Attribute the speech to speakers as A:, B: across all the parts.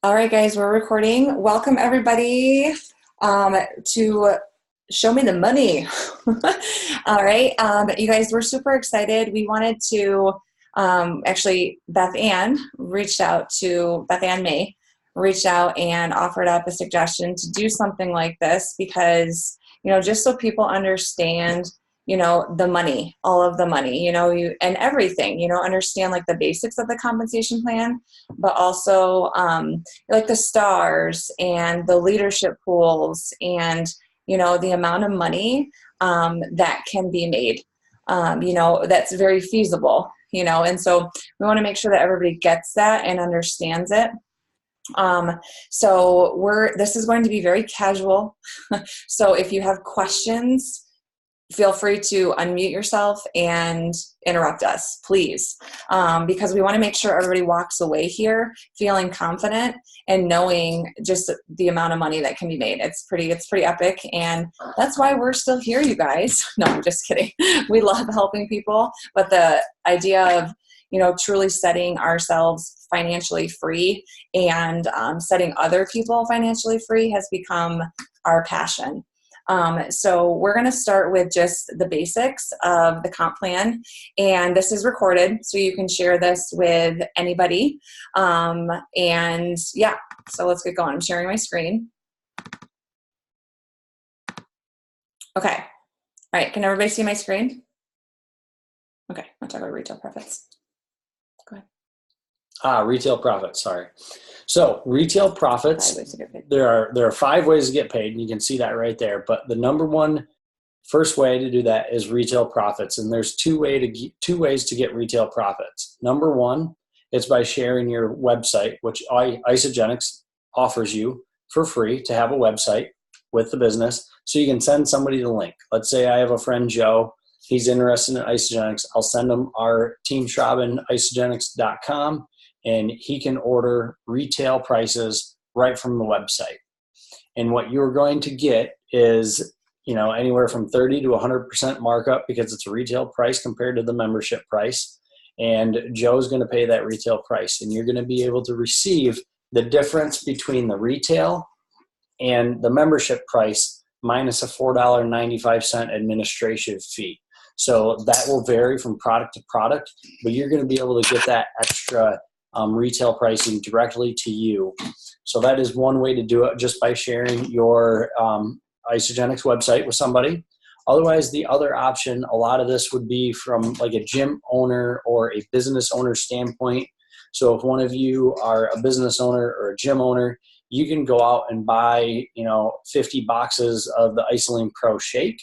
A: All right, guys, we're recording. Welcome, everybody, to Show Me the Money. All right, you guys, we're super excited. We wanted to actually, Beth Ann May reached out and offered up a suggestion to do something like this because, just so people understand, the money, all of the money, and everything, understand like the basics of the compensation plan, but also like the stars and the leadership pools and the amount of money that can be made, that's very feasible, and so we want to make sure that everybody gets that and understands it. So this is going to be very casual. So if you have questions, feel free to unmute yourself and interrupt us, please, because we want to make sure everybody walks away here feeling confident and knowing just the amount of money that can be made. It's pretty epic, and that's why we're still here, you guys. No, I'm just kidding. We love helping people, but the idea of truly setting ourselves financially free and setting other people financially free has become our passion. So we're going to start with just the basics of the comp plan, and this is recorded so you can share this with anybody. And yeah, so let's get going. I'm sharing my screen. Okay. All right. Can everybody see my screen? Okay. I'll talk about retail profits. Go ahead.
B: Retail profits. Sorry. So retail profits, there are 5 ways to get paid, and you can see that right there. But the first way to do that is retail profits, and there's two ways to get retail profits. Number one, it's by sharing your website, which Isagenix offers you for free to have a website with the business, so you can send somebody the link. Let's say I have a friend, Joe. He's interested in Isagenix. I'll send him our Team Schraben, isagenix.com, and he can order retail prices right from the website. And what you're going to get is, anywhere from 30 to 100% markup because it's a retail price compared to the membership price. And Joe's going to pay that retail price, and you're going to be able to receive the difference between the retail and the membership price minus a $4.95 administration fee. So that will vary from product to product, but you're going to be able to get that extra retail pricing directly to you. So that is one way to do it, just by sharing your Isagenix website with somebody. Otherwise, the other option, a lot of this would be from like a gym owner or a business owner standpoint. So if one of you are a business owner or a gym owner, you can go out and buy 50 boxes of the Isoline Pro Shake,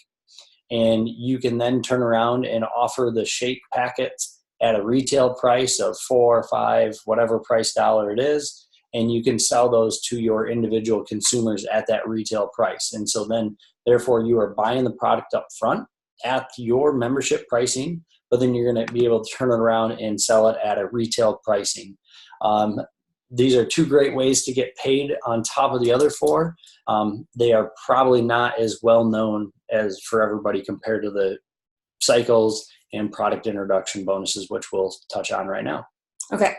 B: and you can then turn around and offer the shake packets at a retail price of $4 or $5, whatever price dollar it is, and you can sell those to your individual consumers at that retail price. And so then, therefore, you are buying the product up front at your membership pricing, but then you're going to be able to turn it around and sell it at a retail pricing. These are 2 great ways to get paid on top of the other 4. They are probably not as well known as for everybody compared to the cycles and product introduction bonuses, which we'll touch on right now.
A: Okay,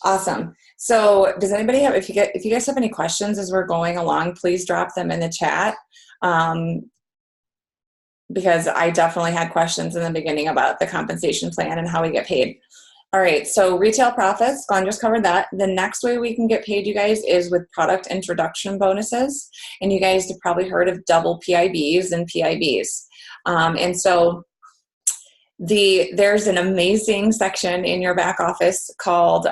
A: awesome. So does anybody have, if you guys have any questions as we're going along, please drop them in the chat. Because I definitely had questions in the beginning about the compensation plan and how we get paid. All right, so retail profits, Glenn just covered that. The next way we can get paid, you guys, is with product introduction bonuses. And you guys have probably heard of double PIBs and PIBs. And so there's an amazing section in your back office called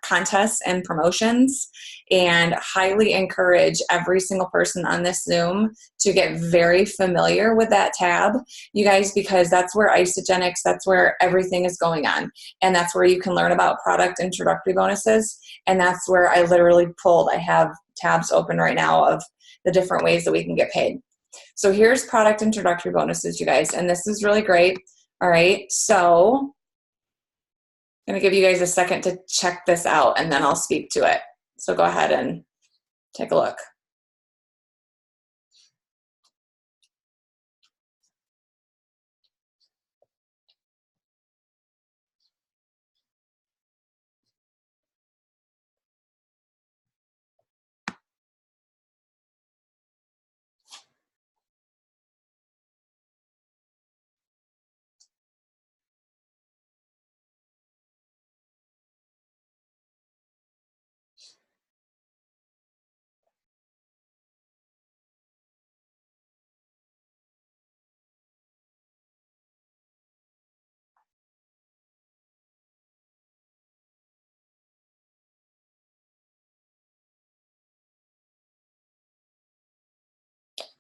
A: contests and promotions, and highly encourage every single person on this Zoom to get very familiar with that tab, you guys, because that's where Isagenix, that's where everything is going on, and that's where you can learn about product introductory bonuses. And that's where I literally I have tabs open right now of the different ways that we can get paid. So here's product introductory bonuses, you guys, and this is really great. All right, so I'm going to give you guys a second to check this out, and then I'll speak to it. So go ahead and take a look.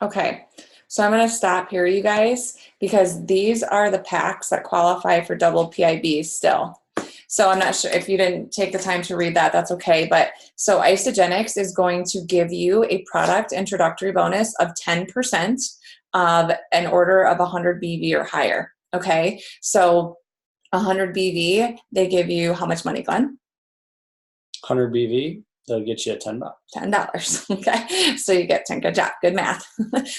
A: Okay, so I'm going to stop here, you guys, because these are the packs that qualify for double PIBs still. So I'm not sure if you didn't take the time to read that, that's okay. But so Isagenix is going to give you a product introductory bonus of 10% of an order of 100 BV or higher. Okay, so 100 BV, they give you how much money, Glenn?
B: 100 BV, they'll get you $10.
A: $10. Okay. So you get 10, good job, good math.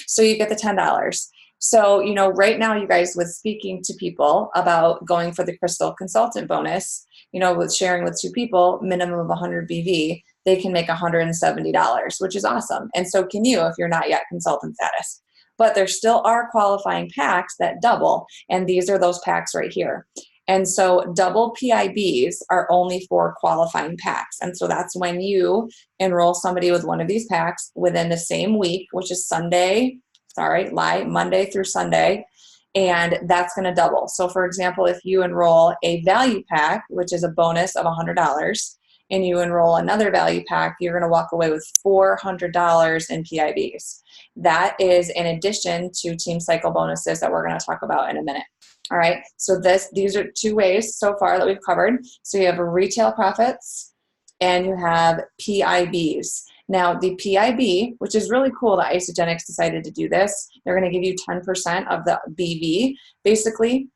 A: So you get the $10. So, you know, right now, you guys, with speaking to people about going for the Crystal Consultant bonus, you know, with sharing with 2 people, minimum of 100 BV, they can make $170, which is awesome. And so can you if you're not yet consultant status. But there still are qualifying packs that double, and these are those packs right here. And so double PIBs are only for qualifying packs. And so that's when you enroll somebody with one of these packs within the same week, which is Monday through Sunday, and that's going to double. So for example, if you enroll a value pack, which is a bonus of $100, and you enroll another value pack, you're going to walk away with $400 in PIBs. That is in addition to team cycle bonuses that we're going to talk about in a minute. All right, so these are 2 ways so far that we've covered. So you have retail profits and you have PIBs. Now the PIB, which is really cool that Isagenix decided to do this, they're going to give you 10% of the BV basically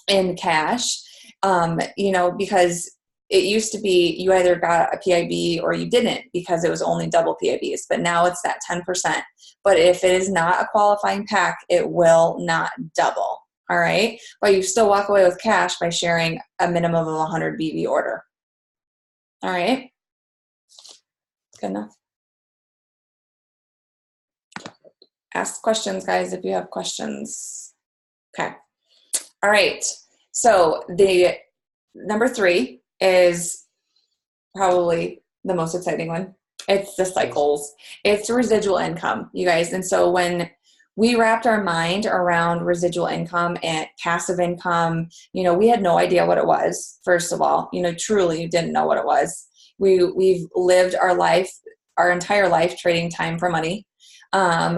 A: in cash, you know, because it used to be you either got a PIB or you didn't because it was only double PIBs, but now it's that 10%. But if it is not a qualifying pack, it will not double. All right, but you still walk away with cash by sharing a minimum of 100 BV order. All right, good enough. Ask questions, guys, if you have questions. Okay, all right, so the number 3 is probably the most exciting one. It's the cycles. It's residual income, you guys. And so when we wrapped our mind around residual income and passive income, you know, we had no idea what it was, first of all. You know, truly didn't know what it was. We've lived our entire life trading time for money,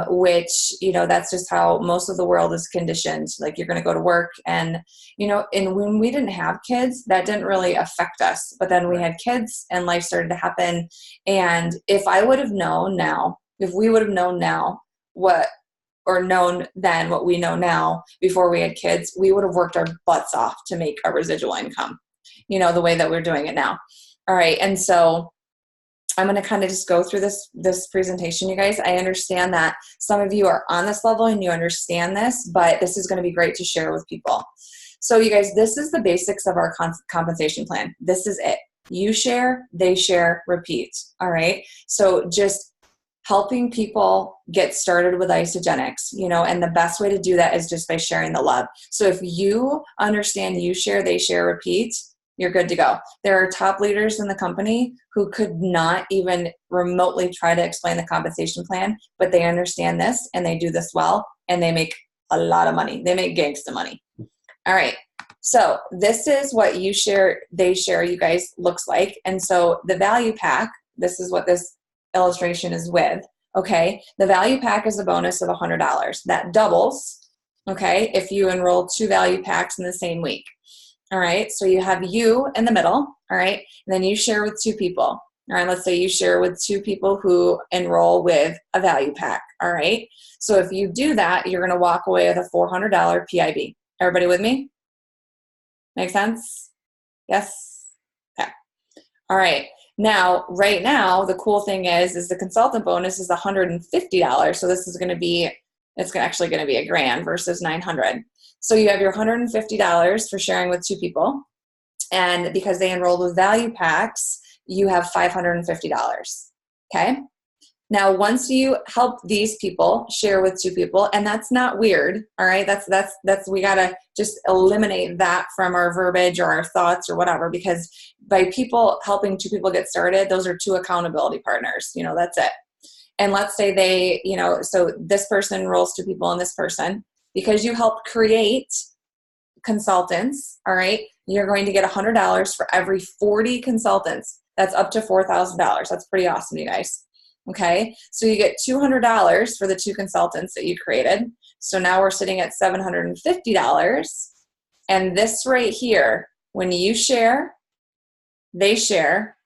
A: which, you know, that's just how most of the world is conditioned. Like, you're going to go to work and, you know, and when we didn't have kids, that didn't really affect us. But then we had kids and life started to happen. And if we would have known now known then what we know now before we had kids, we would have worked our butts off to make a residual income, you know, the way that we're doing it now. All right. And so I'm going to kind of just go through this presentation, you guys. I understand that some of you are on this level and you understand this, but this is going to be great to share with people. So you guys, this is the basics of our compensation plan. This is it. You share, they share, repeat. All right. So just helping people get started with Isagenix, you know, and the best way to do that is just by sharing the love. So if you understand you share, they share, repeat, you're good to go. There are top leaders in the company who could not even remotely try to explain the compensation plan, but they understand this and they do this well and they make a lot of money. They make gangster money. All right. So this is what you share, they share, you guys, looks like. And so the value pack, this is what this illustration is with. Okay. The value pack is a bonus of $100. That doubles. Okay. If you enroll 2 value packs in the same week. All right. So you have you in the middle. All right. And then you share with 2 people. All right. Let's say you share with 2 people who enroll with a value pack. All right. So if you do that, you're going to walk away with a $400 PIB. Everybody with me? Make sense? Yes? Okay. All right. Now, right now, the cool thing is the consultant bonus is $150. So this is going to be, it's actually going to be $1,000 versus $900. So you have your $150 for sharing with 2 people. And because they enrolled with value packs, you have $550. Okay. Now, once you help these people share with 2 people, and that's not weird. All right. We got to just eliminate that from our verbiage or our thoughts or whatever, because by helping 2 people get started, those are 2 accountability partners. You know, that's it. And let's say they, you know, so this person enrolls 2 people and this person, because you help create consultants. All right. You're going to get $100 for every 40 consultants. That's up to $4,000. That's pretty awesome, you guys. Okay, so you get $200 for the 2 consultants that you created. So now we're sitting at $750. And this right here, when you share, they share.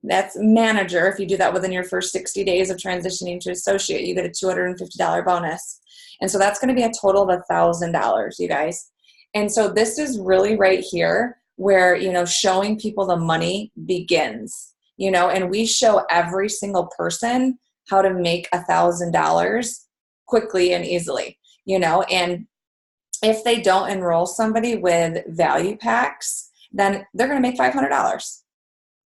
A: That's manager. If you do that within your first 60 days of transitioning to associate, you get a $250 bonus. And so that's going to be a total of $1,000, you guys. And so this is really right here where, you know, showing people the money begins, you know, and we show every single person how to make $1,000 quickly and easily, you know, and if they don't enroll somebody with value packs, then they're going to make $500,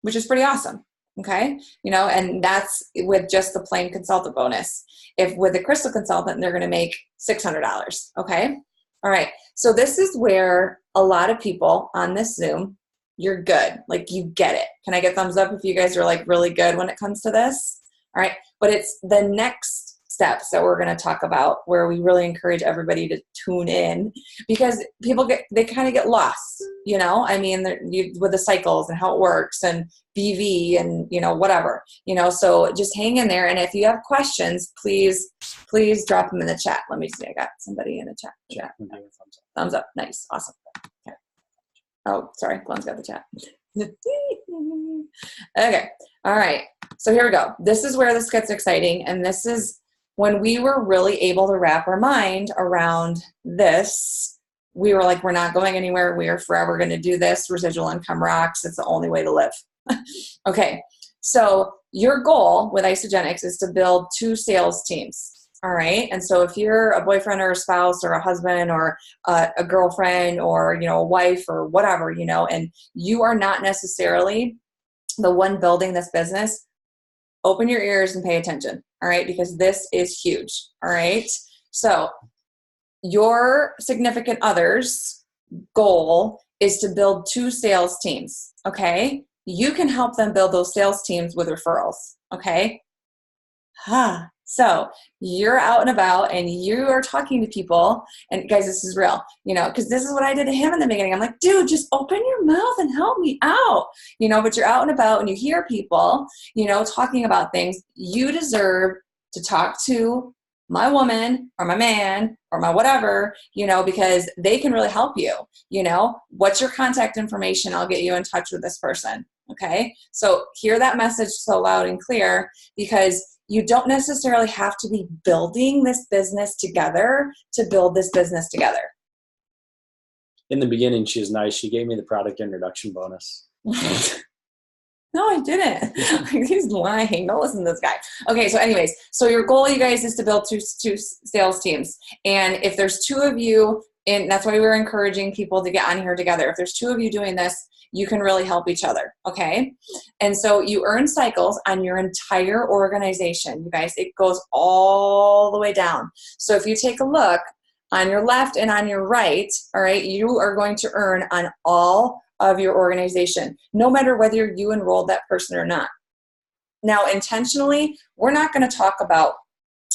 A: which is pretty awesome. Okay. You know, and that's with just the plain consultant bonus. If with a crystal consultant, they're going to make $600. Okay. All right. So this is where a lot of people on this Zoom, you're good. Like, you get it. Can I get thumbs up if you guys are like really good when it comes to this? All right. But it's the next steps that we're going to talk about where we really encourage everybody to tune in, because people they kind of get lost, you know, I mean, with the cycles and how it works and BV and, you know, whatever, you know, so just hang in there. And if you have questions, please drop them in the chat. Let me see. I got somebody in the chat. Yeah. Thumbs up. Nice. Awesome. Okay. Oh, sorry. Glenn's got the chat. Okay. All right. So here we go. This is where this gets exciting. And this is when we were really able to wrap our mind around this. We were like, we're not going anywhere. We are forever going to do this. Residual income rocks. It's the only way to live. Okay. So your goal with Isagenix is to build 2 sales teams. All right. And so if you're a boyfriend or a spouse or a husband or a girlfriend or, you know, a wife or whatever, you know, and you are not necessarily the one building this business, open your ears and pay attention. All right. Because this is huge. All right. So your significant other's goal is to build 2 sales teams. Okay. You can help them build those sales teams with referrals. Okay. So you're out and about and you are talking to people, and guys, this is real, you know, because this is what I did to him in the beginning. I'm like, dude, just open your mouth and help me out, you know, but you're out and about and you hear people, you know, talking about things. You deserve to talk to my woman or my man or my whatever, you know, because they can really help you. You know, what's your contact information? I'll get you in touch with this person. Okay. So hear that message so loud and clear, because you don't necessarily have to be building this business together to build this business together.
B: In the beginning, she was nice. She gave me the product introduction bonus.
A: No, I didn't. He's lying. Don't listen to this guy. Okay, so anyways, so your goal, you guys, is to build two sales teams. And if there's 2 of you, and that's why we're encouraging people to get on here together. If there's 2 of you doing this, you can really help each other, okay? And so you earn cycles on your entire organization. You guys, it goes all the way down. So if you take a look on your left and on your right, all right, you are going to earn on all of your organization, no matter whether you enrolled that person or not. Now, intentionally, we're not going to talk about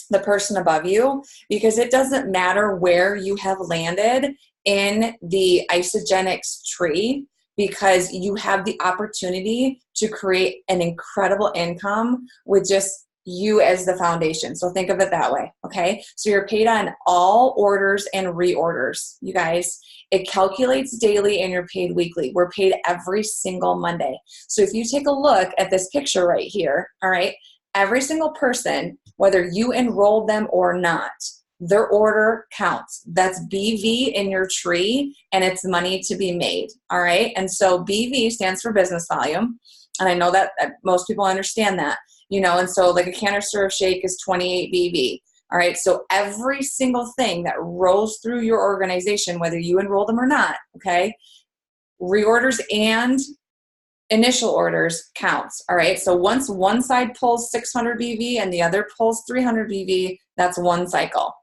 A: the person above you, because it doesn't matter where you have landed in the Isagenix tree, because you have the opportunity to create an incredible income with just you as the foundation. So think of it that way, okay? So you're paid on all orders and reorders, you guys. It calculates daily and you're paid weekly. We're paid every single Monday. So if you take a look at this picture right here, all right, every single person, whether you enrolled them or not, their order counts. That's BV in your tree, and it's money to be made, all right? And so BV stands for business volume, and I know that most people understand that, you know, and so like a canister of shake is 28 BV, all right? So every single thing that rolls through your organization, whether you enroll them or not, okay, reorders and initial orders counts, all right? So once one side pulls 600 BV and the other pulls 300 BV, that's one cycle.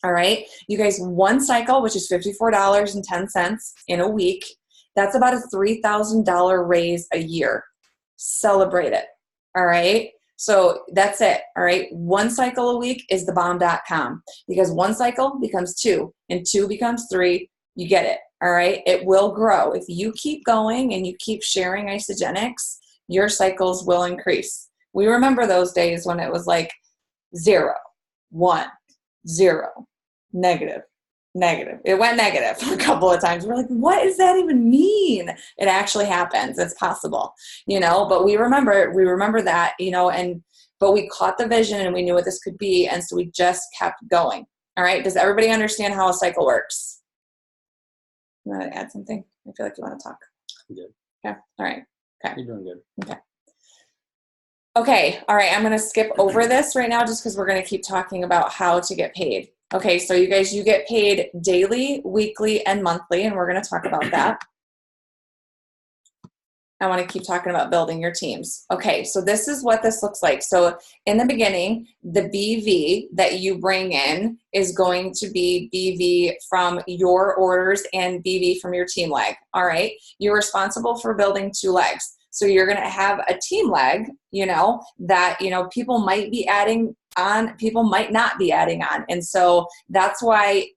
A: All right, you guys, one cycle, which is $54.10 in a week, that's about a $3,000 raise a year. Celebrate it. All right, so that's it. All right, one cycle a week is thebomb.com, because one cycle becomes 2 and 2 becomes 3. You get it. All right, it will grow. If you keep going and you keep sharing Isagenix, your cycles will increase. We remember those days when it was like 0, 1, 0, negative, negative. It went negative a couple of times. We're like, what does that even mean? It actually happens. It's possible, but we remember that, but we caught the vision and we knew what this could be. And so we just kept going. All right. Does everybody understand how a cycle works? You want to add something? I feel like you want to talk.
B: I'm good.
A: Okay. All right. Okay.
B: You're doing good.
A: Okay. Okay. All right. I'm going to skip over this right now just because we're going to keep talking about how to get paid. Okay. So you guys, you get paid daily, weekly, and monthly, and we're going to talk about that. I want to keep talking about building your teams. Okay, so this is what this looks like. So in the beginning, the BV that you bring in is going to be BV from your orders and BV from your team leg. All right, you're responsible for building 2 legs. So you're going to have a team leg, that, people might be adding on, people might not be adding on. And so that's why,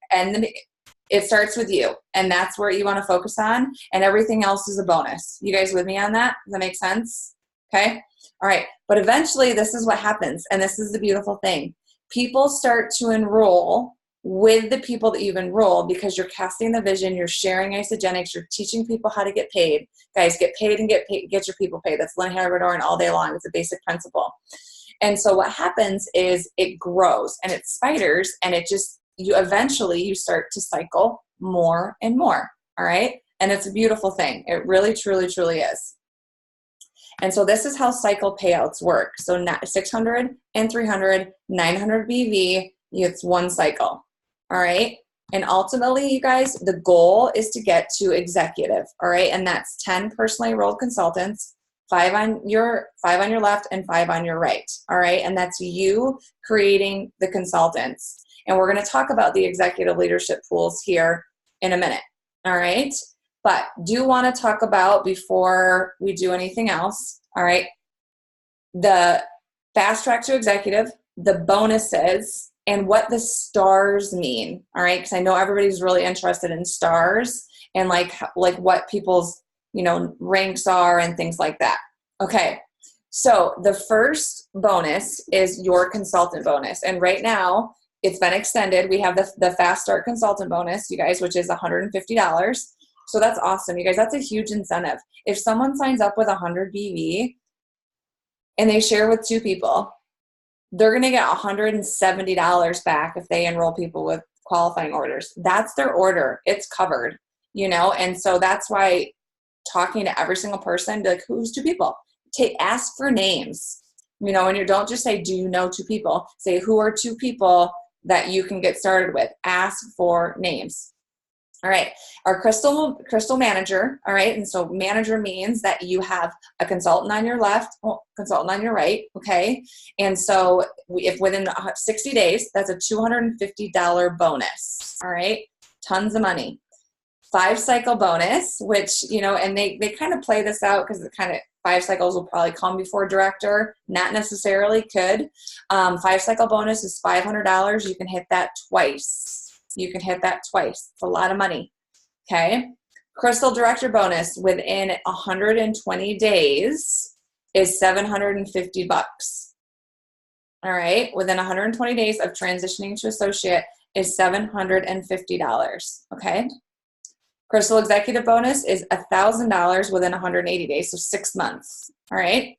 A: it starts with you, and that's where you want to focus on, and everything else is a bonus. You guys with me on that? Does that make sense? Okay. All right. But eventually this is what happens. And this is the beautiful thing. People start to enroll with the people that you've enrolled because you're casting the vision, you're sharing Isagenix, you're teaching people how to get paid. Guys, get paid and get your people paid. That's Lynn Hagedorn all day long. It's a basic principle. And so what happens is it grows and it spiders, and it just, you start to cycle more and more. All right. And it's a beautiful thing. It really, truly, truly is. And so this is how cycle payouts work. So 600 and 300, 900 BV, it's 1 cycle. All right. And ultimately, you guys, the goal is to get to executive. All right. And that's 10 personally enrolled consultants, 5 on your left and 5 on your right. All right. And that's you creating the consultants. And we're going to talk about the executive leadership pools here in a minute. All right. But do want to talk about, before we do anything else, all right, the fast track to executive, the bonuses, and what the stars mean. All right. Because I know everybody's really interested in stars and like what people's, ranks are and things like that. Okay. So the first bonus is your consultant bonus. And right now, it's been extended. We have the Fast Start Consultant Bonus, you guys, which is $150. So that's awesome. You guys, that's a huge incentive. If someone signs up with 100 BV and they share with 2 people, they're going to get $170 back if they enroll people with qualifying orders. That's their order. It's covered, and so that's why talking to every single person, be like, who's 2 people? Ask for names, and you don't just say, do you know 2 people? Say, who are 2 people that you can get started with? Ask for names. All right. Our crystal manager. All right. And so manager means that you have a consultant on your left, consultant on your right. Okay. And so if within 60 days, that's a $250 bonus. All right. Tons of money. 5 cycle bonus, which, and they kind of play this out because it kind of, 5 cycles will probably come before director. Not necessarily could. 5 cycle bonus is $500. You can hit that twice. It's a lot of money. Okay. Crystal director bonus within 120 days is $750. All right. Within 120 days of transitioning to associate is $750. Okay. Crystal executive bonus is $1,000 within 180 days, so 6 months. All right.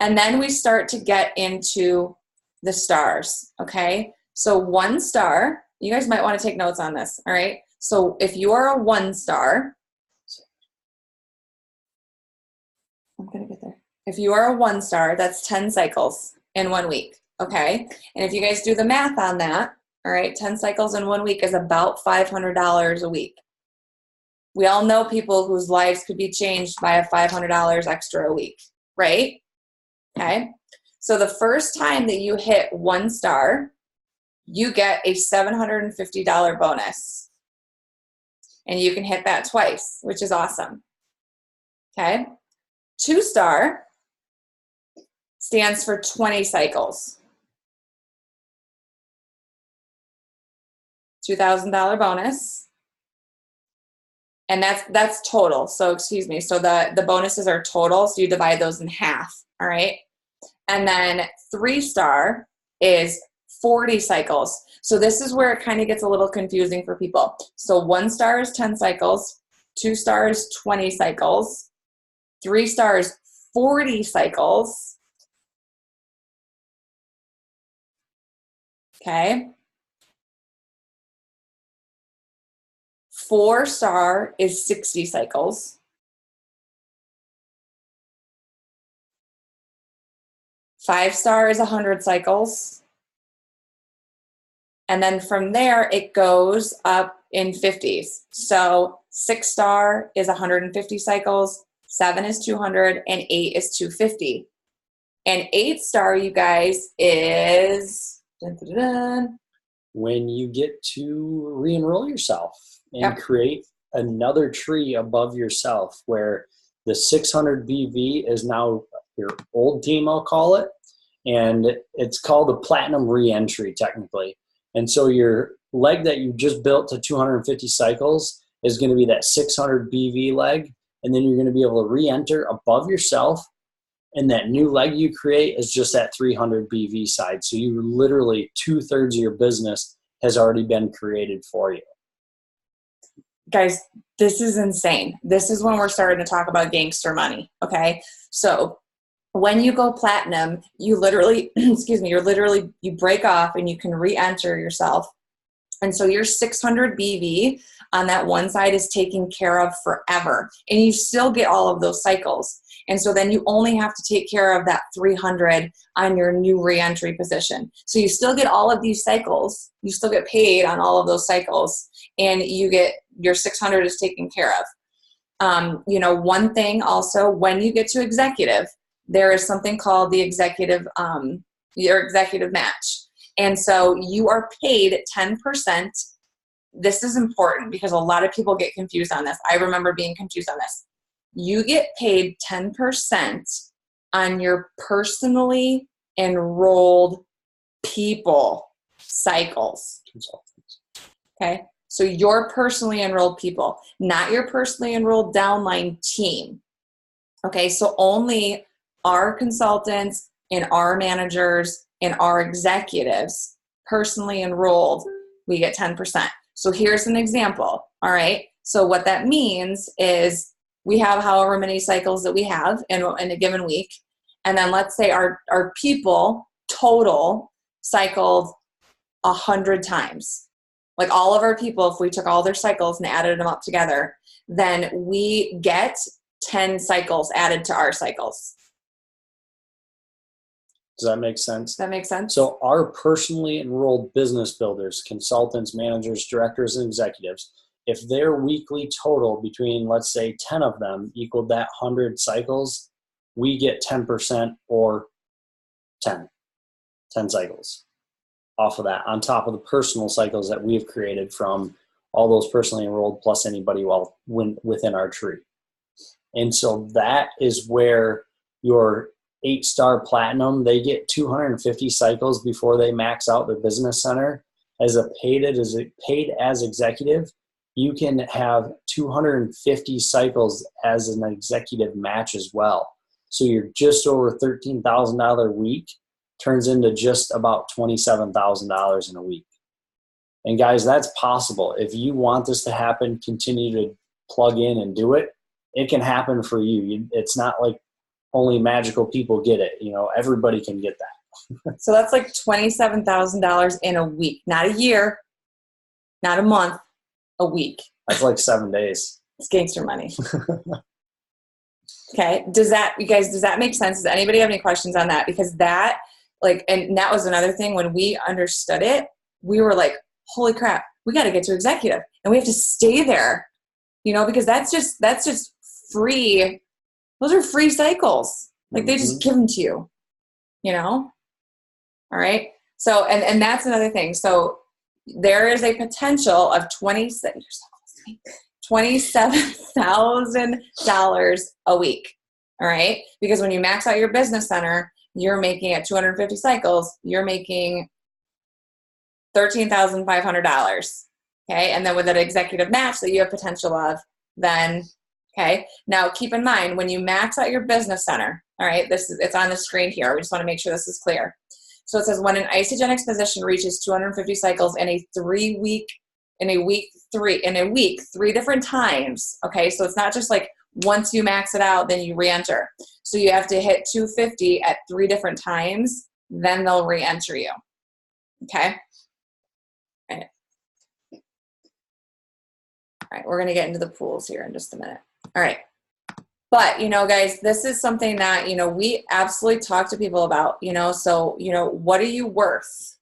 A: And then we start to get into the stars. Okay. So 1 star, you guys might want to take notes on this. All right. So if you are a 1 star, I'm going to get there. If you are a 1 star, that's 10 cycles in 1 week. Okay. And if you guys do the math on that, all right, 10 cycles in 1 week is about $500 a week. We all know people whose lives could be changed by a $500 extra a week, right? Okay. So the first time that you hit 1 star, you get a $750 bonus. And you can hit that twice, which is awesome. Okay. 2 star stands for 20 cycles. $2,000 bonus. And that's total. So excuse me. So the bonuses are total. So you divide those in half. All right. And then 3-star is 40 cycles. So this is where it kind of gets a little confusing for people. So 1 star is 10 cycles, 2 stars, 20 cycles, 3 stars, 40 cycles. Okay. 4-star is 60 cycles. 5-star is 100 cycles. And then from there, it goes up in 50s. So 6-star is 150 cycles, 7 is 200, and 8 is 250. And 8-star, you guys, is
B: when you get to re-enroll yourself and create another tree above yourself, where the 600 BV is now your old team, I'll call it, and it's called a platinum re-entry technically. And so your leg that you just built to 250 cycles is going to be that 600 BV leg, and then you're going to be able to re-enter above yourself, and that new leg you create is just that 300 BV side. So you literally 2/3 of your business has already been created for you.
A: Guys, this is insane. This is when we're starting to talk about gangster money, okay? So when you go platinum, you literally, you break off and you can re-enter yourself. And so your 600 BV on that one side is taken care of forever. And you still get all of those cycles. And so then you only have to take care of that 300 on your new re-entry position. So you still get all of these cycles. You still get paid on all of those cycles. And you get your 600 is taken care of. One thing also, when you get to executive, there is something called the your executive match. And so you are paid 10%. This is important because a lot of people get confused on this. I remember being confused on this. You get paid 10% on your personally enrolled people cycles. Okay? So your personally enrolled people, not your personally enrolled downline team. Okay? So only our consultants and our managers and our executives personally enrolled, we get 10%. So here's an example. All right. So what that means is we have however many cycles that we have in a given week. And then let's say our people total cycled 100 times. Like all of our people, if we took all their cycles and added them up together, then we get 10 cycles added to our cycles.
B: Does that make sense?
A: That makes sense.
B: So our personally enrolled business builders, consultants, managers, directors, and executives, if their weekly total between, let's say, 10 of them equaled that 100 cycles, we get 10% or 10 cycles off of that, on top of the personal cycles that we've created from all those personally enrolled plus anybody within our tree. And so that is where your 8-star platinum, they get 250 cycles before they max out their business center. As paid as executive, you can have 250 cycles as an executive match as well. So you're just over $13,000 a week, turns into just about $27,000 in a week. And guys, that's possible. If you want this to happen, continue to plug in and do it. It can happen for you. It's not like only magical people get it. Everybody can get that.
A: So that's like $27,000 in a week, not a year, not a month, a week.
B: That's like 7 days.
A: It's gangster money. Okay. Does that make sense? Does anybody have any questions on that? Because that, and that was another thing when we understood it, we were like, holy crap, we got to get to executive and we have to stay there, because that's just free. Those are free cycles. They just give them to you, All right. So, and that's another thing. So there is a potential of $27,000 a week. All right. Because when you max out your business center, you're making at 250 cycles, you're making $13,500. Okay. And then with an executive match that you have potential of, then Okay. Now keep in mind when you max out your business center, all right, it's on the screen here. We just want to make sure this is clear. So it says when an Isagenix position reaches 250 cycles in a week, 3 different times. Okay. So it's not just like once you max it out, then you re-enter. So you have to hit 250 at 3 different times, then they'll re-enter you. Okay. All right. All right. We're going to get into the pools here in just a minute. All right. But, guys, this is something that, we absolutely talk to people about, so, what are you worth?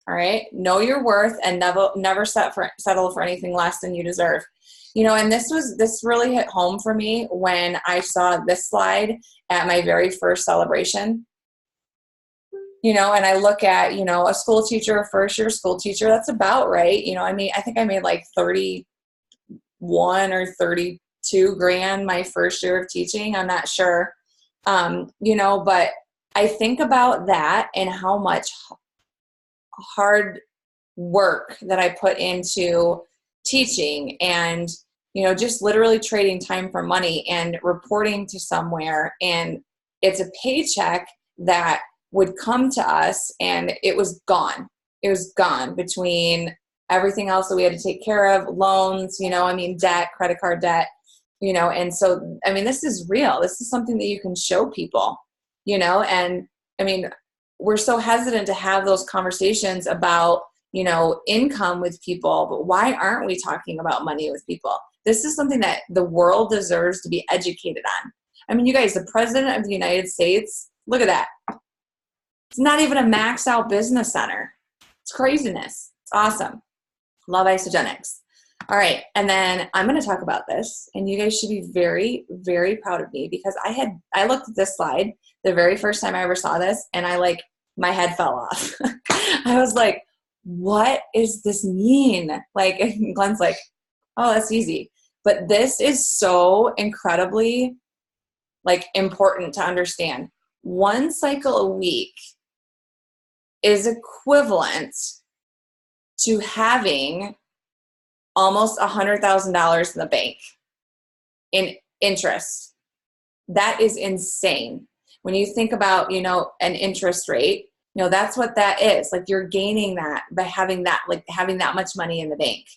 A: All right. Know your worth and never settle for anything less than you deserve. And this really hit home for me when I saw this slide at my very first celebration. And I look at, a school teacher, a first year school teacher, that's about right. I think I made like 31 or 32 grand my first year of teaching. I'm not sure, but I think about that and how much hard work that I put into teaching and, just literally trading time for money and reporting to somewhere. And it's a paycheck that would come to us and it was gone. It was gone between everything else that we had to take care of, loans, debt, credit card debt, and so, this is real. This is something that you can show people, and we're so hesitant to have those conversations about, income with people, but why aren't we talking about money with people? This is something that the world deserves to be educated on. You guys, the President of the United States, look at that. It's not even a maxed out business center. It's craziness. It's awesome. Love Isagenix. All right. And then I'm going to talk about this, and you guys should be very, very proud of me because I looked at this slide the very first time I ever saw this, and my head fell off. I was like, what does this mean? Glenn's like, oh, that's easy. But this is so incredibly important to understand. 1 cycle a week is equivalent to having almost $100,000 in the bank in interest. That is insane. When you think about, an interest rate, that's what that is. You're gaining that by having that much money in the bank.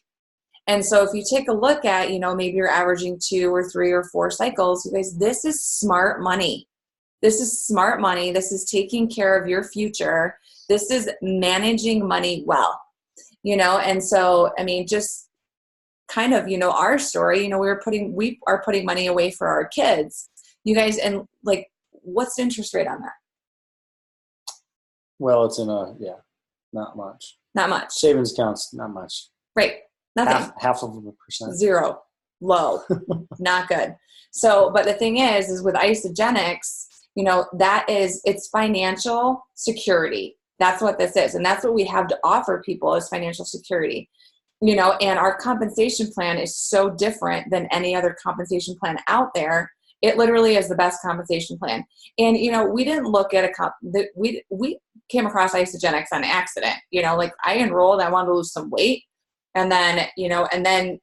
A: And so if you take a look at, maybe you're averaging 2 or 3 or 4 cycles, you guys, this is smart money. This is smart money. This is taking care of your future. This is managing money well, and so, just kind of, our story, we are putting money away for our kids, you guys. And what's the interest rate on that?
B: Well, it's not much.
A: Not much.
B: Savings accounts, not much.
A: Right. Nothing.
B: Half of a percent.
A: 0. Low. Not good. So, but the thing is with Isagenix, it's financial security. That's what this is. And that's what we have to offer people is financial security, and our compensation plan is so different than any other compensation plan out there. It literally is the best compensation plan. And, we didn't look at we came across Isagenix on accident, I enrolled, I wanted to lose some weight. And then, and then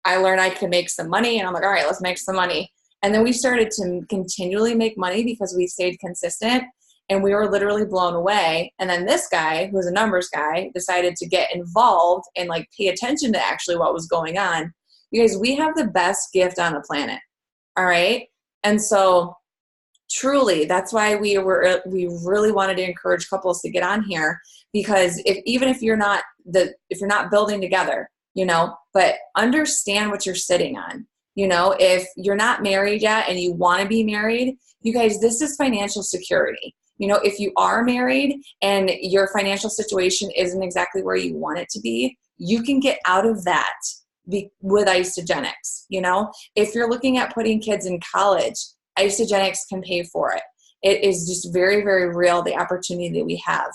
A: I learned I could make some money, and I'm like, all right, let's make some money. And then we started to continually make money because we stayed consistent, and we were literally blown away. And then this guy, who was a numbers guy, decided to get involved and pay attention to actually what was going on. You guys, we have the best gift on the planet. All right. And so truly, that's why we really wanted to encourage couples to get on here, because if you're not building together, but understand what you're sitting on. If you're not married yet and you want to be married, you guys, this is financial security. If you are married and your financial situation isn't exactly where you want it to be, you can get out of that with Isagenix. If you're looking at putting kids in college, Isagenix can pay for it. It is just very, very real, the opportunity that we have.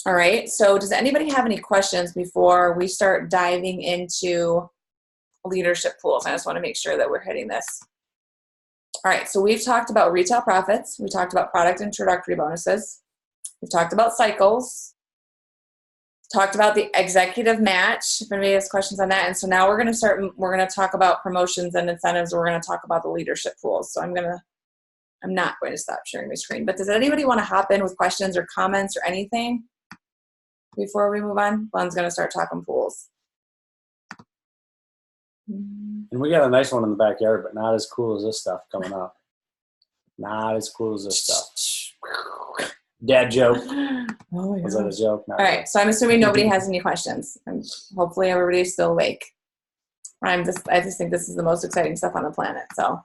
A: All right. So does anybody have any questions before we start diving into leadership pools? I just want to make sure that we're hitting this. All right. So we've talked about retail profits. We talked about product introductory bonuses. We've talked about cycles. talked about the executive match, if anybody has questions on that. And so now we're going to talk about promotions and incentives. We're going to talk about the leadership pools. So I'm not going to stop sharing my screen, but does anybody want to hop in with questions or comments or anything before we move on? Glenn's going to start talking pools.
B: And we got a nice one in the backyard, but not as cool as this stuff coming up. Not as cool as this stuff. Dad joke.
A: Oh,
B: Was that a joke?
A: All right. So I'm assuming nobody has any questions. And hopefully everybody's still awake. I just think this is the most exciting stuff on the planet.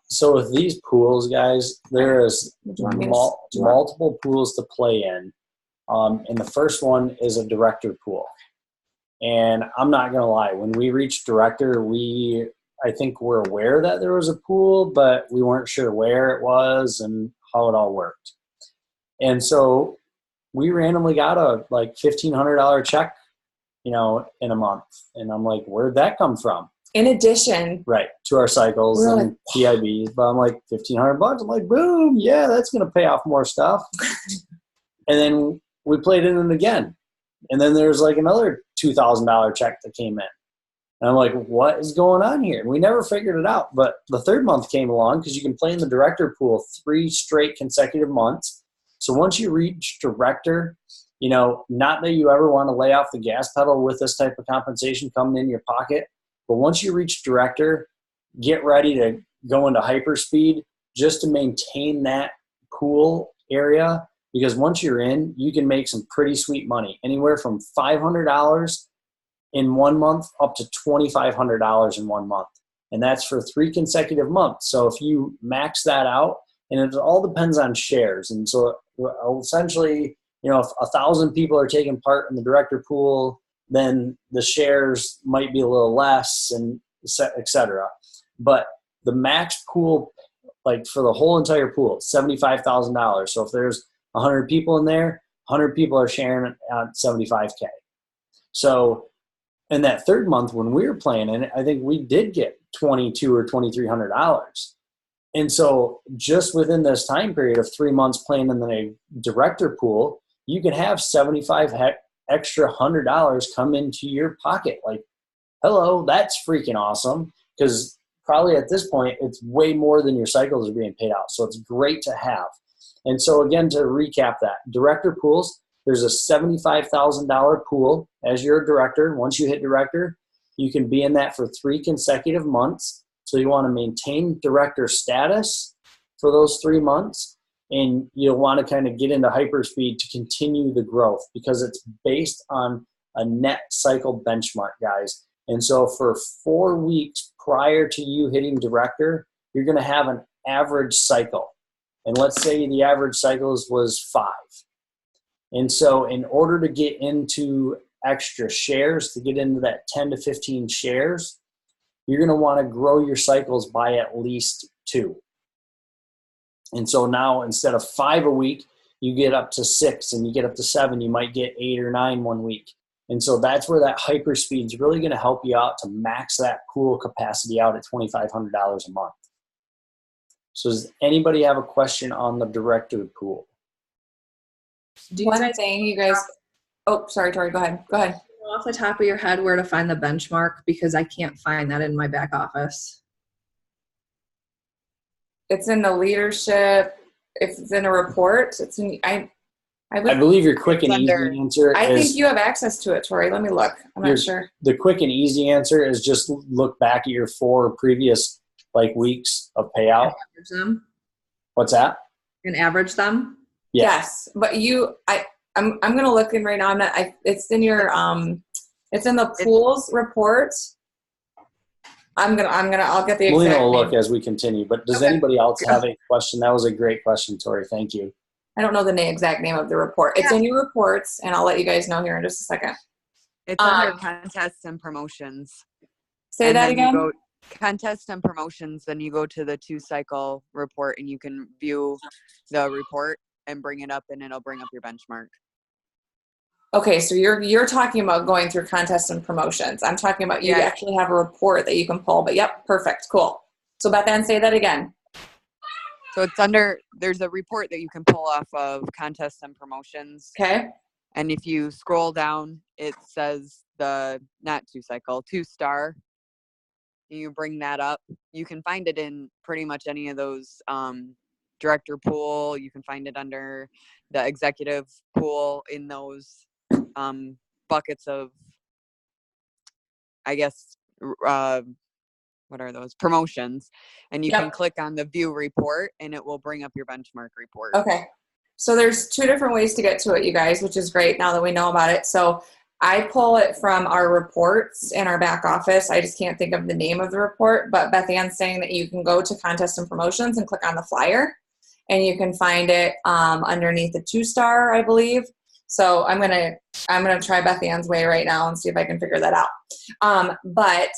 A: So
B: with these pools, guys, there is multiple pools to play in. And the first one is a director pool. And I'm not going to lie, when we reached director, I think we're aware that there was a pool, but we weren't sure where it was and how it all worked. And so we randomly got a $1,500 check, in a month. And I'm like, where'd that come from?
A: In addition.
B: Right. To our cycles and PIBs. But I'm like, $1,500. I'm like, boom. Yeah, that's going to pay off more stuff. And then we played in it again. And then there's another $2,000 check that came in. And I'm like, what is going on here? And we never figured it out. But the third month came along because you can play in the director pool 3 straight consecutive months. So once you reach director, not that you ever want to lay off the gas pedal with this type of compensation coming in your pocket, but once you reach director, get ready to go into hyperspeed just to maintain that pool area. Because once you're in, you can make some pretty sweet money, anywhere from $500 in 1 month up to $2,500 in 1 month. And that's for 3 consecutive months. So if you max that out, and it all depends on shares. And so essentially, if 1,000 people are taking part in the director pool, then the shares might be a little less, and et cetera. But the max pool, for the whole entire pool, $75,000. So if there's 100 people in there, 100 people are sharing at $75K. So in that third month when we were playing in it, I think we did get $2,200 or $2,300. And so just within this time period of 3 months playing in the director pool, you can have $75 extra $100 come into your pocket. Hello, that's freaking awesome. Because probably at this point, it's way more than your cycles are being paid out. So it's great to have. And so again, to recap that, director pools, there's a $75,000 pool as you're a director. Once you hit director, you can be in that for 3 consecutive months. So you want to maintain director status for those 3 months, and you'll want to kind of get into hyperspeed to continue the growth because it's based on a net cycle benchmark, guys. And so for 4 weeks prior to you hitting director, you're going to have an average cycle. And let's say the average cycles was 5. And so in order to get into extra shares, to get into that 10 to 15 shares, you're going to want to grow your cycles by at least 2. And so now instead of 5 a week, you get up to 6, and you get up to 7. You might get 8 or 9 1 week. And so that's where that hyperspeed is really going to help you out to max that pool capacity out at $2,500 a month. So does anybody have a question on the director pool?
A: One thing, you guys. Oh, sorry, Tori. Go ahead.
C: Off the top of your head, where to find the benchmark, because I can't find that in my back office.
A: It's in the leadership. If it's in a report, it's in. I
B: believe your quick and easy answer.
A: I think you have access to it, Tori. Let me look. I'm not sure.
B: The quick and easy answer is just look back at your 4 previous weeks of payout.
C: And average them.
B: What's that?
C: And average them.
A: Yes, but I'm gonna look in right now. It's in your it's in the pools report. I'll get the exact
B: Melina will look
A: name.
B: as we continue. But does anybody else have a question? That was a great question, Tori. Thank you.
A: I don't know the exact name of the report. It's in your reports, and I'll let you guys know here in just a second.
D: It's under contests and promotions.
A: Say that again.
D: You go contests and promotions, then you go to the 2-cycle report, and you can view the report and bring it up, and it'll bring up your benchmark.
A: Okay, so you're talking about going through contests and promotions. I'm talking about you actually have a report that you can pull. But yep, perfect, cool. So Beth Ann, say that again.
D: So there's a report that you can pull off of contests and promotions.
A: Okay.
D: And if you scroll down, it says not 2-cycle, 2-star. You bring that up. You can find it in pretty much any of those director pool. You can find it under the executive pool in those buckets of, I guess, what are those? Promotions. And you can click on the view report and it will bring up your benchmark report.
A: Okay. So there's 2 different ways to get to it, you guys, which is great now that we know about it. So I pull it from our reports in our back office. I just can't think of the name of the report, but Beth Ann's saying that you can go to contests and promotions and click on the flyer, and you can find it underneath the 2-star, I believe. So I'm gonna try Beth Ann's way right now and see if I can figure that out. But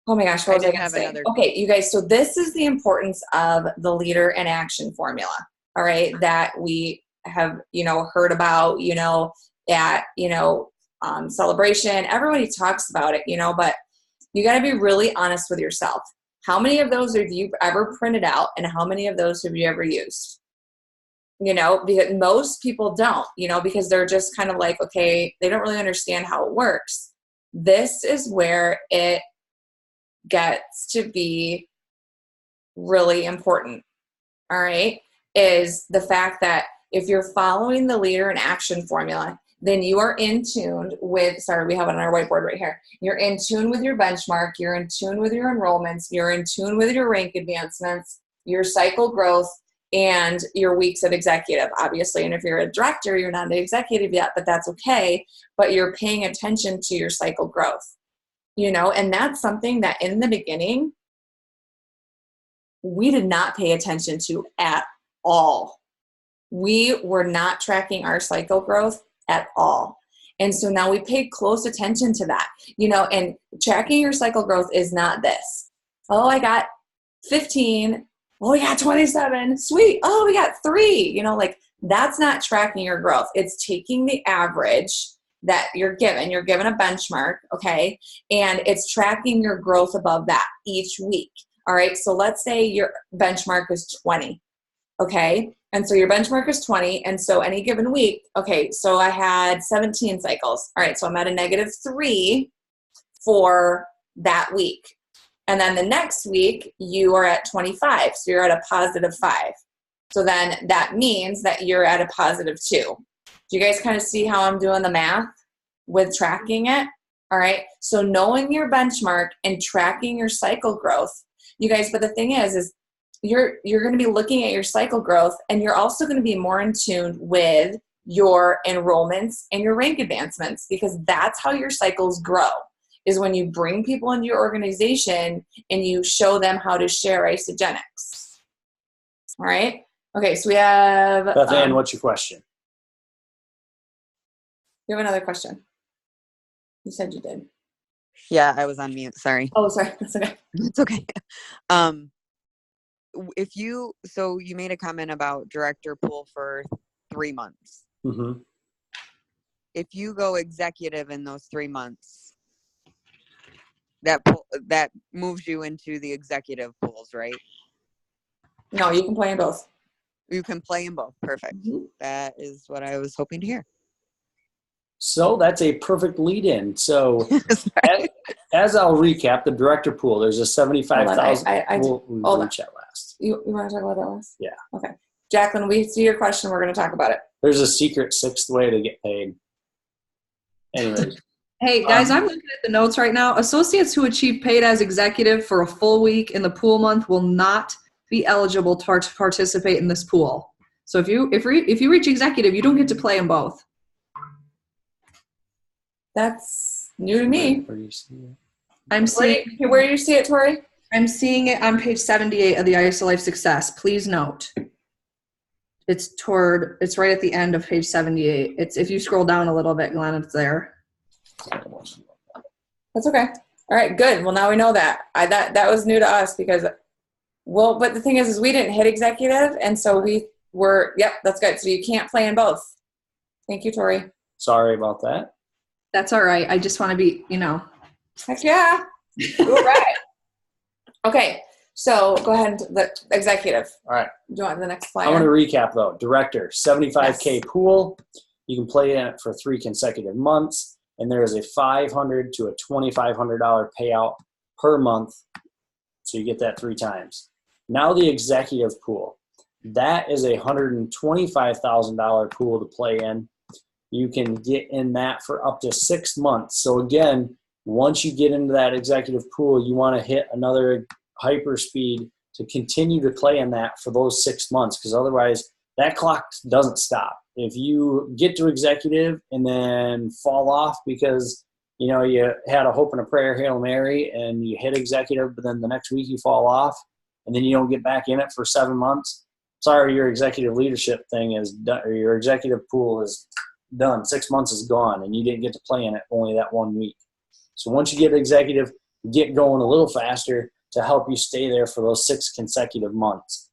A: oh my gosh, what was I gonna say? Okay, you guys. So this is the importance of the leader in action formula. All right, that we have heard about. At celebration, everybody talks about it, but you got to be really honest with yourself. How many of those have you ever printed out, and how many of those have you ever used? Because most people don't, because they're just kind of like, okay, they don't really understand how it works. This is where it gets to be really important. All right, is the fact that if you're following the leader in action formula, then you are in tune with, we have it on our whiteboard right here. You're in tune with your benchmark. You're in tune with your enrollments. You're in tune with your rank advancements, your cycle growth, and your weeks at executive, obviously. And if you're a director, you're not an executive yet, but that's okay. But you're paying attention to your cycle growth, and that's something that in the beginning, we did not pay attention to at all. We were not tracking our cycle growth at all. And so now we pay close attention to that, and tracking your cycle growth is not this. Oh, I got 15. Oh, we got 27. Sweet. Oh, we got 3. That's not tracking your growth. It's taking the average that you're given. You're given a benchmark, okay? And it's tracking your growth above that each week. All right. So let's say your benchmark is 20. Okay. And so your benchmark is 20. And so any given week, okay, so I had 17 cycles. All right. So I'm at a -3 for that week. And then the next week you are at 25. So you're at a +5. So then that means that you're at a +2. Do you guys kind of see how I'm doing the math with tracking it? All right. So knowing your benchmark and tracking your cycle growth, you guys, but the thing is you're going to be looking at your cycle growth, and you're also going to be more in tune with your enrollments and your rank advancements, because that's how your cycles grow, is when you bring people into your organization and you show them how to share Isagenix. All right. Okay. So we have
B: Beth Ann, what's your question?
A: You have another question. You said you did.
D: Yeah, I was on mute. Sorry.
A: Oh, sorry. That's okay.
D: It's okay. So you made a comment about director pool for 3 months.
B: Mm-hmm.
D: If you go executive in those 3 months, that moves you into the executive pools, right?
A: No, you can play in both.
D: You can play in both. Perfect. Mm-hmm. That is what I was hoping to hear.
B: So that's a perfect lead-in. So as I'll recap, the director pool, there's a 75,000. We'll reach that last.
A: You want to talk about that last?
B: Yeah.
A: Okay. Jacqueline, we see your question. We're going to talk about it.
B: There's a secret 6th way to get paid. Anyways.
C: Hey, guys, I'm looking at the notes right now. Associates who achieve paid as executive for a full week in the pool month will not be eligible to participate in this pool. So if you reach executive, you don't get to play in both.
A: That's new to me.
B: Where do you see it?
A: Where do you see it, Tori?
C: I'm seeing it on page 78 of the ISO Life Success. Please note. It's right at the end of page 78. It's if you scroll down a little bit, Glenn, it's there.
A: That's okay. All right, good. Well, now we know that. That was new to us because, but the thing is we didn't hit executive, and so we were, that's good. So you can't play in both. Thank you, Tori.
B: Sorry about that.
C: That's all right. I just want to be,
A: Heck yeah. All right. Okay. So go ahead and the executive.
B: All right.
A: Do you want the next flyer?
B: I want to recap though. Director, 75K pool. You can play in it for 3 consecutive months, and there is a $500 to a $2,500 payout per month. So you get that 3 times. Now the executive pool. That is a $125,000 pool to play in. You can get in that for up to 6 months. So again, once you get into that executive pool, you want to hit another hyper speed to continue to play in that for those 6 months, because otherwise that clock doesn't stop. If you get to executive and then fall off because you had a hope and a prayer Hail Mary and you hit executive, but then the next week you fall off and then you don't get back in it for 7 months, sorry, your executive leadership thing is done, or your executive pool is done. 6 months is gone and you didn't get to play in it only that 1 week. So once you get executive, get going a little faster to help you stay there for those 6 consecutive months.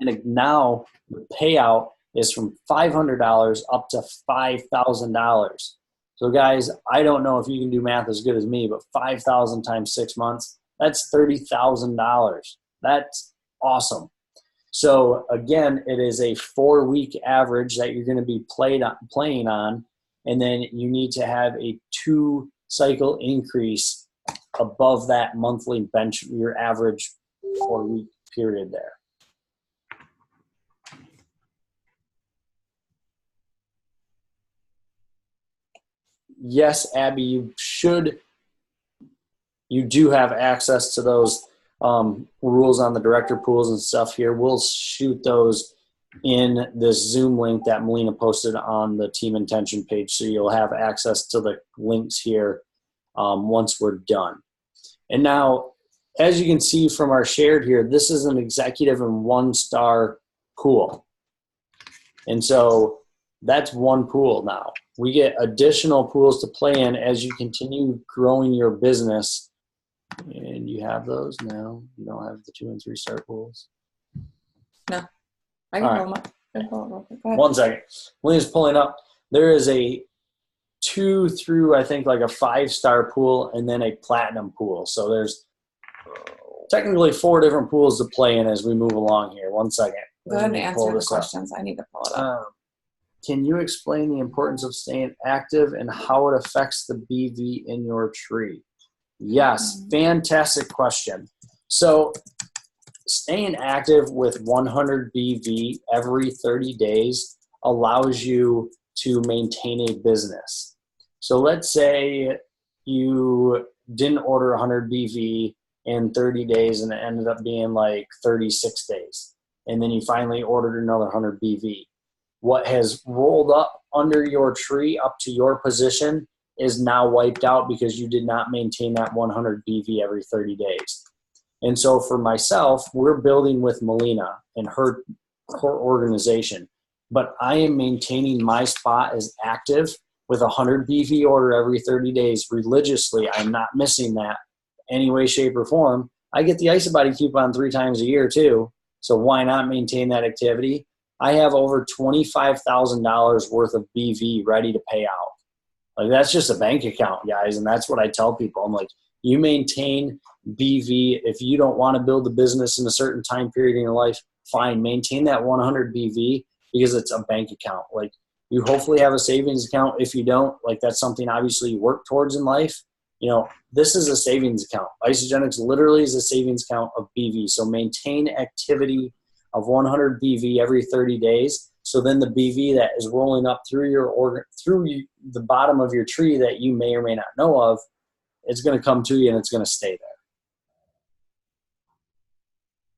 B: And now the payout is from $500 up to $5,000. So guys, I don't know if you can do math as good as me, but 5,000 times 6 months, that's $30,000. That's awesome. So again, it is a 4-week average that you're going to be playing on, and then you need to have a 2-cycle increase above that monthly bench, your average 4-week period there. Yes, Abby, you do have access to those rules on the director pools and stuff here. We'll shoot those in this Zoom link that Melina posted on the team intention page, so you'll have access to the links here once we're done. And now, as you can see from our shared here, this is an executive and 1-star pool. And so that's one pool now. We get additional pools to play in as you continue growing your business. And you have those now. You don't have the 2- and 3-star pools.
A: No. I can pull them up. Go ahead.
B: 1 second. Melina's pulling up. There is a 2 through, I think, like a 5-star pool and then a platinum pool. So there's technically 4 different pools to play in as we move along here. 1 second.
A: Go ahead and answer the questions. I need to pull it up.
B: Can you explain the importance of staying active and how it affects the BV in your tree? Yes, fantastic question. So staying active with 100 BV every 30 days allows you to maintain a business. So let's say you didn't order 100 BV in 30 days and it ended up being like 36 days. And then you finally ordered another 100 BV. What has rolled up under your tree up to your position is now wiped out because you did not maintain that 100 BV every 30 days. And so for myself, we're building with Melina and her organization, but I am maintaining my spot as active with 100 BV order every 30 days religiously. I'm not missing that any way, shape, or form. I get the Isabody coupon 3 times a year too, so why not maintain that activity? I have over $25,000 worth of BV ready to pay out. Like, that's just a bank account, guys, and that's what I tell people. I'm like, you maintain BV. If you don't want to build a business in a certain time period in your life, fine, maintain that 100 BV because it's a bank account. Like, you hopefully have a savings account. If you don't, like, that's something obviously you work towards in life. This is a savings account. Isagenix literally is a savings account of BV. So maintain activity of 100 BV every 30 days. So then the BV that is rolling up through the bottom of your tree that you may or may not know of, it's going to come to you and it's going to stay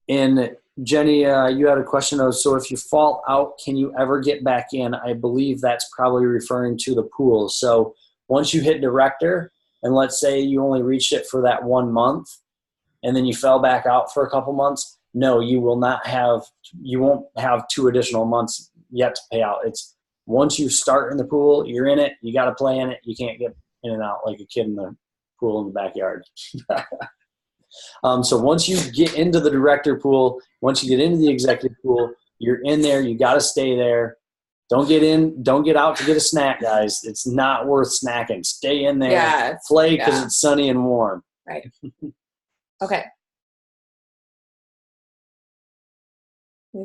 B: there. And Jenny, you had a question of, so if you fall out, can you ever get back in? I believe that's probably referring to the pool. So once you hit director, and let's say you only reached it for that 1 month, and then you fell back out for a couple months, no, you won't have 2 additional months yet to pay out. It's once you start in the pool, you're in it, you got to play in it. You can't get in and out like a kid in the pool in the backyard. So once you get into the director pool, once you get into the executive pool, you're in there. You got to stay there. Don't get out to get a snack, guys. It's not worth snacking. Stay in there. Yeah, play because it's sunny and warm.
A: Right. Okay.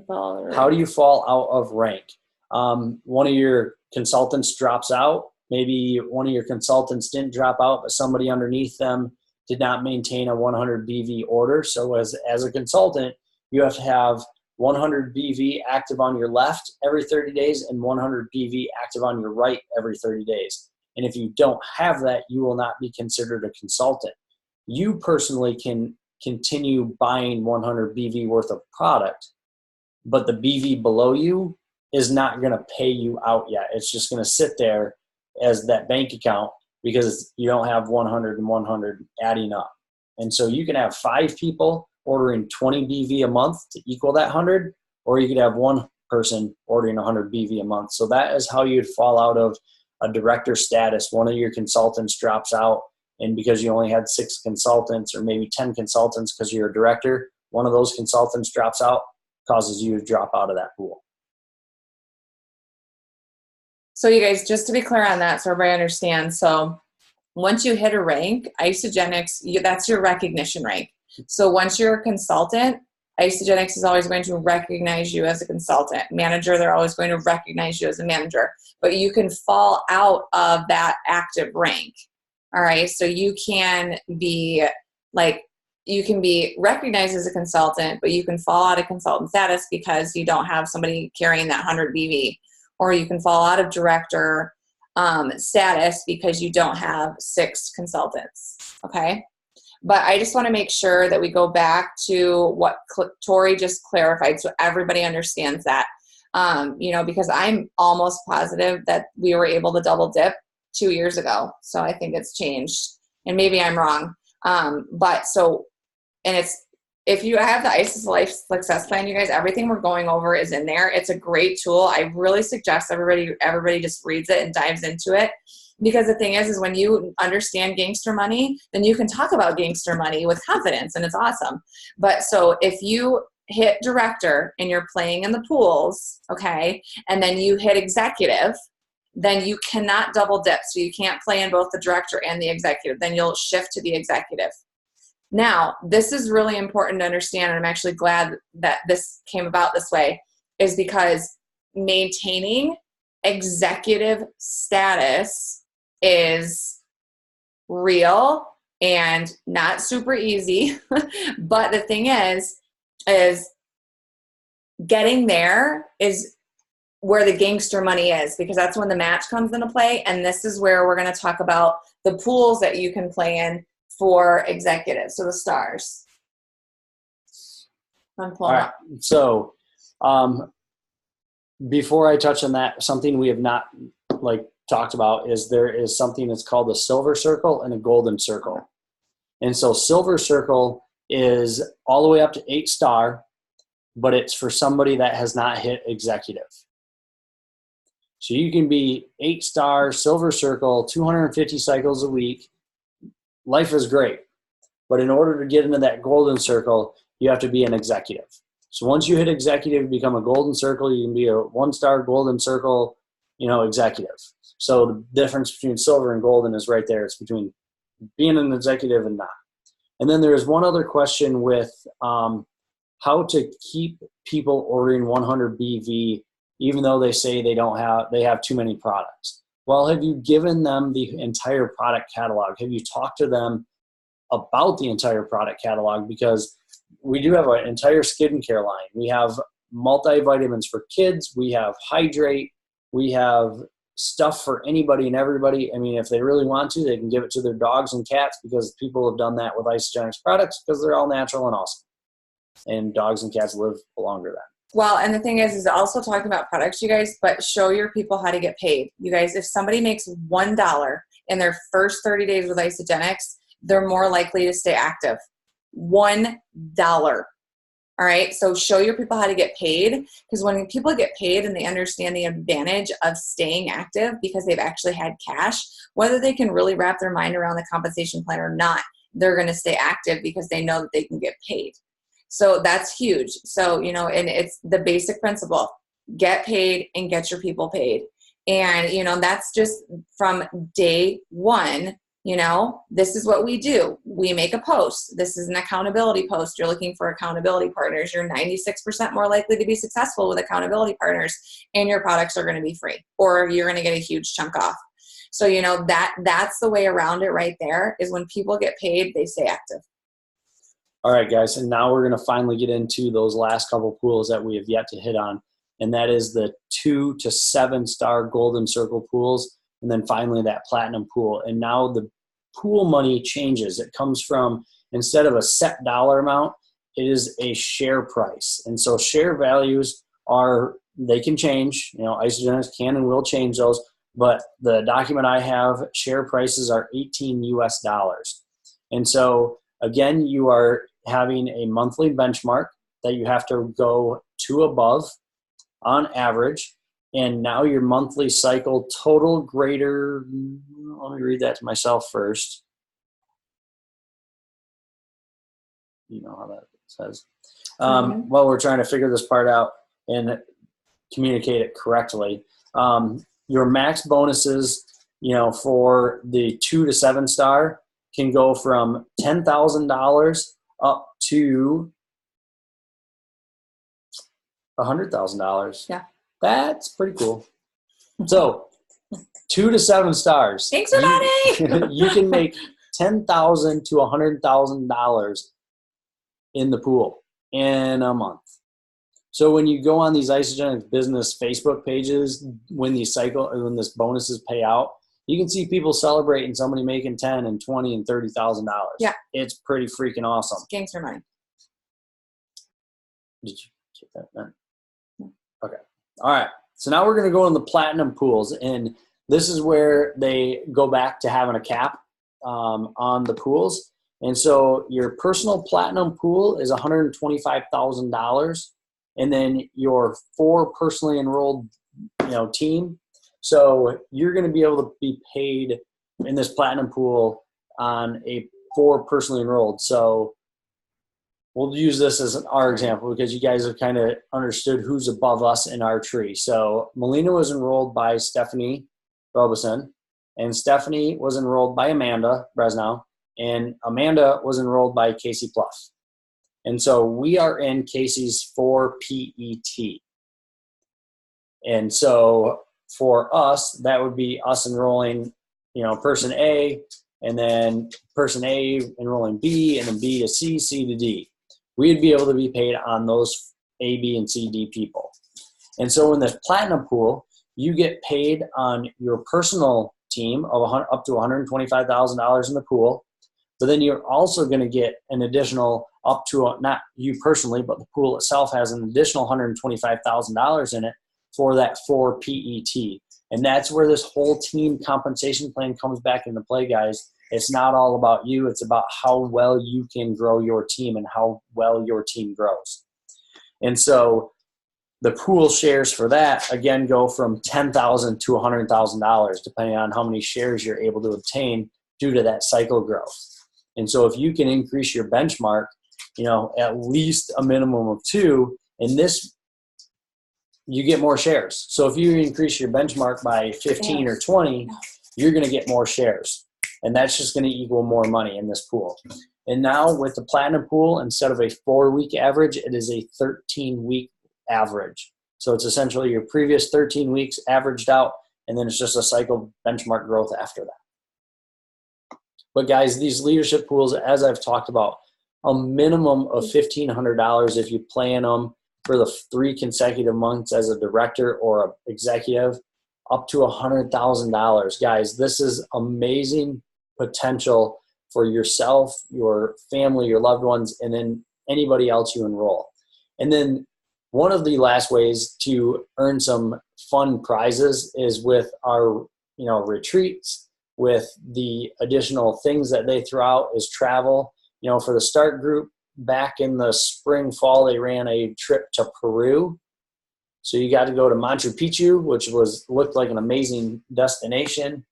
B: How do you fall out of rank? one of your consultants drops out. Maybe one of your consultants didn't drop out, but somebody underneath them did not maintain a 100 BV order. So as a consultant, you have to have 100 BV active on your left every 30 days and 100 BV active on your right every 30 days. And if you don't have that, you will not be considered a consultant. You personally can continue buying 100 BV worth of product, but the BV below you is not going to pay you out yet. It's just going to sit there as that bank account because you don't have 100 and 100 adding up. And so you can have 5 people ordering 20 BV a month to equal that 100, or you could have one person ordering 100 BV a month. So that is how you'd fall out of a director status. One of your consultants drops out, and because you only had 6 consultants or maybe 10 consultants because you're a director, one of those consultants drops out, causes you to drop out of that pool.
A: So you guys, just to be clear on that so everybody understands, so once you hit a rank, Isagenix, that's your recognition rank. So once you're a consultant, Isagenix is always going to recognize you as a consultant. Manager, they're always going to recognize you as a manager. But you can fall out of that active rank. All right, so you can be recognized as a consultant, but you can fall out of consultant status because you don't have somebody carrying that 100 BV. Or you can fall out of director status because you don't have 6 consultants, okay? But I just want to make sure that we go back to what Tori just clarified so everybody understands that. Because I'm almost positive that we were able to double dip 2 years ago. So I think it's changed. And maybe I'm wrong. If you have the ISIS Life Success Plan, you guys, everything we're going over is in there. It's a great tool. I really suggest everybody just reads it and dives into it. Because the thing is when you understand gangster money, then you can talk about gangster money with confidence, and it's awesome. But so if you hit director and you're playing in the pools, okay, and then you hit executive, then you cannot double dip. So you can't play in both the director and the executive. Then you'll shift to the executive. Now, this is really important to understand, and I'm actually glad that this came about this way, is because maintaining executive status is real and not super easy. But the thing is getting there is where the gangster money is, because that's when the match comes into play. And this is where we're going to talk about the pools that you can play in for executives, so the stars. I'm pulling up.
B: So before I touch on that, something we have not talked about is there is something that's called a silver circle and a golden circle. And so silver circle is all the way up to 8-star, but it's for somebody that has not hit executive. So you can be 8-star, silver circle, 250 cycles a week. Life is great. But in order to get into that golden circle, you have to be an executive. So once you hit executive, you become a golden circle. You can be a 1-star golden circle, executive. So the difference between silver and golden is right there. It's between being an executive and not. And then there's one other question with how to keep people ordering 100 BV, even though they say they have too many products. Well, have you given them the entire product catalog? Have you talked to them about the entire product catalog? Because we do have an entire skincare line. We have multivitamins for kids. We have hydrate. We have stuff for anybody and everybody. I mean, if they really want to, they can give it to their dogs and cats, because people have done that with Isagenix products because they're all natural and awesome. And dogs and cats live longer then.
A: Well, and the thing is also talking about products, you guys, but show your people how to get paid. You guys, if somebody makes $1 in their first 30 days with Isagenix, they're more likely to stay active. $1. All right. So show your people how to get paid, because when people get paid and they understand the advantage of staying active because they've actually had cash, whether they can really wrap their mind around the compensation plan or not, they're going to stay active because they know that they can get paid. So that's huge. So, and it's the basic principle: get paid and get your people paid. And, that's just from day one. This is what we do. We make a post. This is an accountability post. You're looking for accountability partners. You're 96% more likely to be successful with accountability partners, and your products are going to be free, or you're going to get a huge chunk off. So, that's the way around it right there, is when people get paid, they stay active.
B: All right, guys. And now we're going to finally get into those last couple pools that we have yet to hit on. And that is the 2 to 7 star golden circle pools. And then finally that platinum pool. And now the pool money changes. It comes from, instead of a set dollar amount, it is a share price. And so share values they can change. Isagenix can and will change those. But the document I have, share prices are $18 US. And so again, you are having a monthly benchmark that you have to go to above on average. And now your monthly cycle total greater, let me read that to myself first. You know how that says. While we're trying to figure this part out and communicate it correctly. Your max bonuses, for the 2 to 7 star can go from $10,000 up to $100,000.
A: Yeah.
B: That's pretty cool. So 2 to 7 stars.
A: Thanks for money.
B: You can make $10,000 to $100,000 in the pool in a month. So when you go on these Isagenix business Facebook pages, when this bonuses pay out, you can see people celebrating somebody making $10,000 and $20,000 and $30,000.
A: Yeah.
B: It's pretty freaking awesome.
A: Gangster money.
B: Did you get that done? Okay. All right. So now we're going to go in the platinum pools, and this is where they go back to having a cap on the pools. And so your personal platinum pool is $125,000, and then your 4 personally enrolled, team. So you're going to be able to be paid in this platinum pool on a 4 personally enrolled. So we'll use this as our example because you guys have kind of understood who's above us in our tree. So Melina was enrolled by Stephanie Robeson, and Stephanie was enrolled by Amanda Bresnow, and Amanda was enrolled by Casey Pluff. And so we are in Casey's 4 PET. And so for us, that would be us enrolling, person A, and then person A enrolling B, and then B to C, C to D. We'd be able to be paid on those A, B, and C, D people. And so in the platinum pool, you get paid on your personal team of up to $125,000 in the pool. But then you're also going to get an additional up to, not you personally, but the pool itself has an additional $125,000 in it for that 4 PET. And that's where this whole team compensation plan comes back into play, guys. It's not all about you. It's about how well you can grow your team and how well your team grows. And so the pool shares for that, again, go from $10,000 to $100,000, depending on how many shares you're able to obtain due to that cycle growth. And so if you can increase your benchmark, at least a minimum of 2, in this, you get more shares. So if you increase your benchmark by 15 or 20, you're going to get more shares. And that's just going to equal more money in this pool. And now with the platinum pool, instead of a 4-week average, it is a 13-week average. So it's essentially your previous 13 weeks averaged out, and then it's just a cycle benchmark growth after that. But guys, these leadership pools, as I've talked about, a minimum of $1,500 if you plan them for the 3 consecutive months as a director or an executive, up to $100,000. Guys, this is amazing potential for yourself, your family, your loved ones, and then anybody else you enroll. And then one of the last ways to earn some fun prizes is with our, retreats, with the additional things that they throw out is travel. For the start group, back in the spring, fall, they ran a trip to Peru. So you got to go to Machu Picchu, which looked like an amazing destination.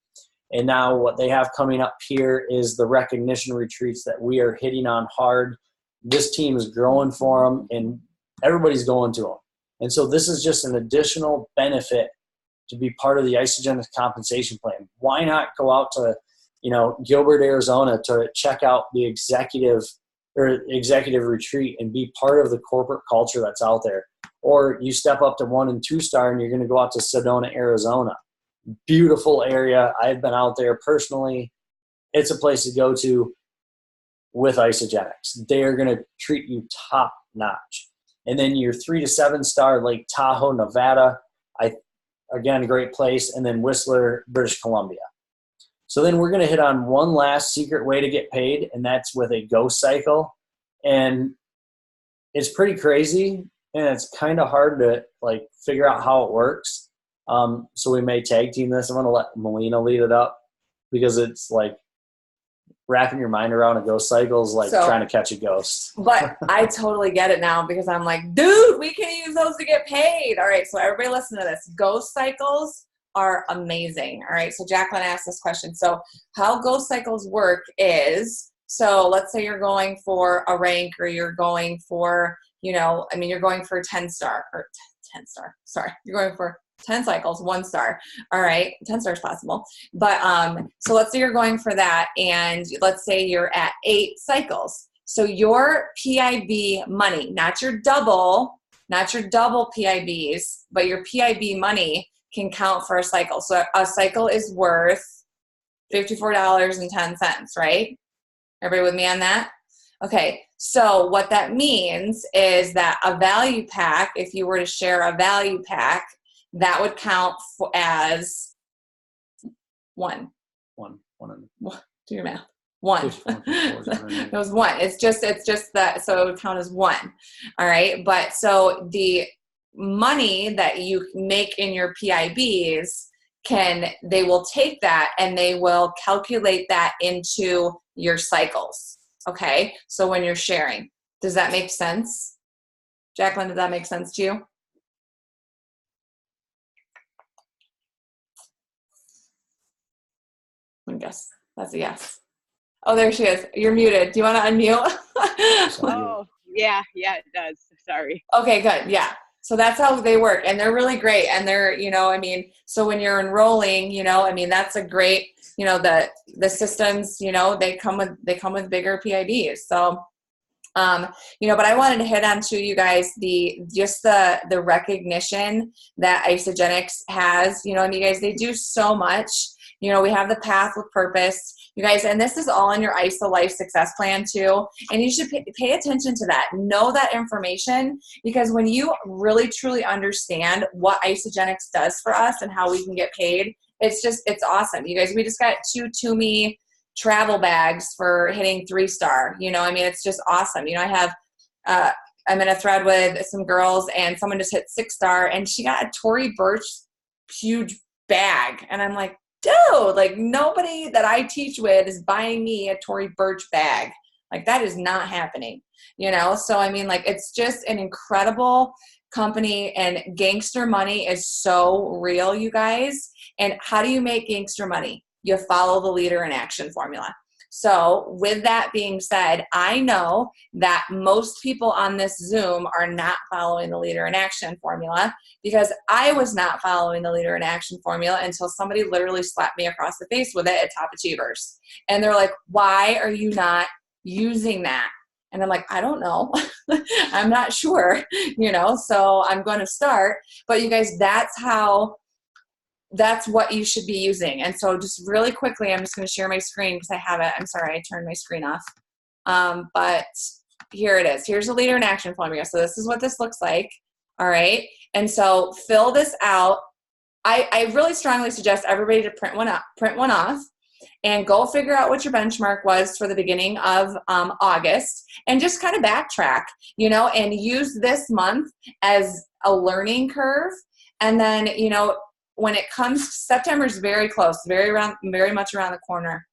B: And now what they have coming up here is the recognition retreats that we are hitting on hard. This team is growing for them, and everybody's going to them. And so this is just an additional benefit to be part of the Isagenix compensation plan. Why not go out to, Gilbert, Arizona to check out the executive retreat and be part of the corporate culture that's out there. Or you step up to 1 and 2 star and you're going to go out to Sedona, Arizona. Beautiful area. I've been out there personally. It's a place to go to with Isagenix. They are going to treat you top notch. And then your 3 to 7 star Lake Tahoe, Nevada. Again, great place. And then Whistler, British Columbia. So then we're going to hit on one last secret way to get paid, and that's with a ghost cycle. And it's pretty crazy, and it's kind of hard to figure out how it works. So we may tag team this. I'm going to let Melina lead it up because it's like wrapping your mind around a ghost cycle is like trying to catch a ghost.
A: But I totally get it now because I'm like, dude, we can use those to get paid. All right, so everybody listen to this. Ghost cycles are amazing. All right, so Jacqueline asked this question. So how ghost cycles work is, so let's say you're going for a rank or you're going for, you're going for 10 star or 10 star. Sorry, you're going for 10 cycles, 1 star. All right, 10 stars possible. But so let's say you're going for that, and let's say you're at 8 cycles. So your PIB money, not your double PIBs, but your PIB money can count for a cycle. So a cycle is worth $54.10, right? Everybody with me on that? Okay, so what that means is that a value pack, if you were to share a value pack, that would count as 1. Do your math. 1. It was 1. It's just that, so it would count as 1. All right, but so the money that you make in your PIBs they will take that and they will calculate that into your cycles. Okay, so when you're sharing, does that make sense? Jacqueline, does that make sense to you? I guess that's a yes. Oh, there she is. You're muted. Do you want to unmute?
D: Oh, yeah, it does. Sorry. Okay, good. Yeah.
A: So that's how they work, and they're really great. And they're, so when you're enrolling, that's a great, the systems, they come with bigger PIBs. So, but I wanted to hit on to you guys the recognition that Isagenix has. You guys, they do so much. We have the path with purpose, you guys, and this is all in your ISA Life Success Plan too. And you should pay attention to that. Know that information, because when you really truly understand what Isagenix does for us and how we can get paid, it's awesome. You guys, we just got 2 Toomey travel bags for hitting 3 star. It's just awesome. I have, I'm in a thread with some girls, and someone just hit 6 star, and she got a Tory Burch huge bag. And I'm like, dude, nobody that I teach with is buying me a Tory Burch bag. That is not happening, So, it's just an incredible company, and gangster money is so real, you guys. And how do you make gangster money? You follow the leader in action formula. So with that being said, I know that most people on this Zoom are not following the leader in action formula, because I was not following the leader in action formula until somebody literally slapped me across the face with it at Top Achievers. And they're like, why are you not using that? And I'm like, I don't know. I'm not sure, so I'm going to start. But you guys, that's what you should be using. And so just really quickly, I'm just going to share my screen because I have it. I'm sorry, I turned my screen off. But here it is. Here's the leader in action formula. So this is what this looks like. All right. And so fill this out. I really strongly suggest everybody to print one off and go figure out what your benchmark was for the beginning of August, and just kind of backtrack, and use this month as a learning curve. And then, when it comes, September's very close, very much around the corner.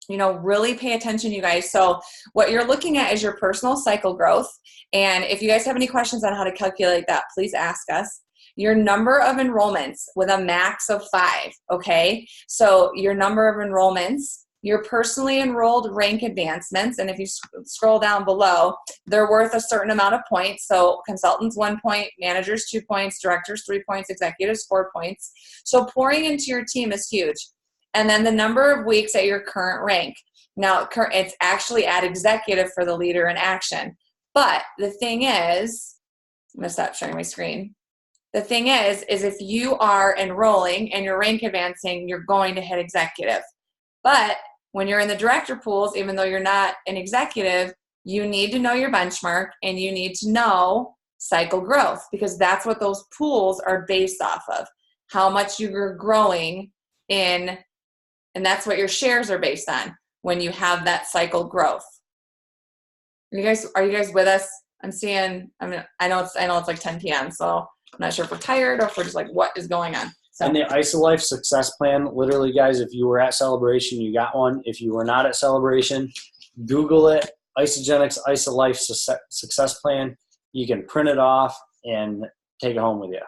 A: Really pay attention, you guys. So what you're looking at is your personal cycle growth. And if you guys have any questions on how to calculate that, please ask us. Your number of enrollments with a max of 5, okay? So your number of enrollments, your personally enrolled rank advancements, and if you scroll down below, they're worth a certain amount of points. So consultants 1 point, managers 2 points, directors 3 points, executives 4 points. So pouring into your team is huge. and then the number of weeks at your current rank. Now, it's actually at executive for the leader in action. But the thing is, I'm going to stop sharing my screen. The thing is if you are enrolling and you're rank advancing, you're going to hit executive. But when you're in the director pools, even though you're not an executive, you need to know your benchmark and you need to know cycle growth, because that's what those pools are based off of, how much you're growing in, and that's what your shares are based on when you have that cycle growth. Are you guys with us? I know it's like 10 p.m. so I'm not sure if we're tired or if we're just like, what is going on? So. And
B: the Isolife success plan, literally, guys, if you were at Celebration, you got one. If you were not at Celebration, Google it, Isagenix Isolife success plan. You can print it off and take it home with you.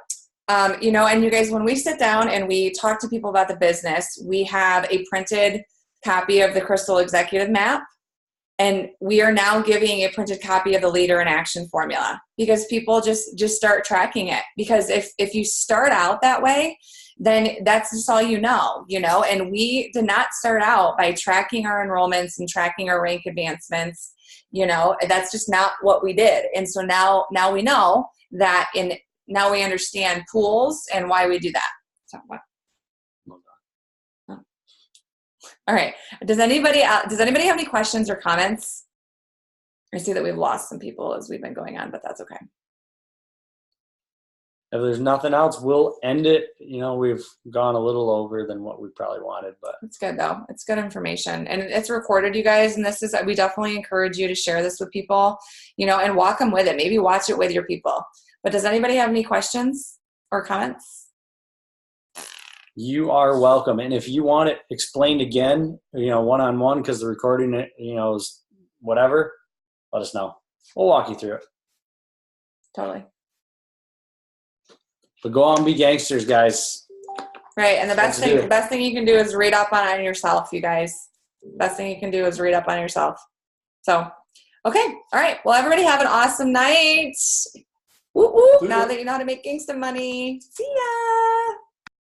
A: And you guys, when we sit down and we talk to people about the business, we have a printed copy of the Crystal Executive Map. And we are now giving a printed copy of the Leader in Action formula, because people just start tracking it. Because if you start out that way, then that's just all you know. And we did not start out by tracking our enrollments and tracking our rank advancements. That's just not what we did. And so now we know that, now we understand pools and why we do that. So what? All right. Does anybody have any questions or comments? I see that we've lost some people as we've been going on, but that's okay.
B: If there's nothing else, we'll end it. We've gone a little over than what we probably wanted, but
A: it's good though. It's good information, and it's recorded, you guys. And we definitely encourage you to share this with people, and walk them with it. Maybe watch it with your people. But does anybody have any questions or comments?
B: You are welcome. And if you want it explained again, one-on-one, because the recording, is whatever, let us know. We'll walk you through it.
A: Totally.
B: But go on and be gangsters, guys.
A: Right. And the best thing you can do is read up on yourself, you guys. Best thing you can do is read up on yourself. So, okay. All right. Well, everybody have an awesome night. Woo woo. Now that you know how to make gangster money. See ya.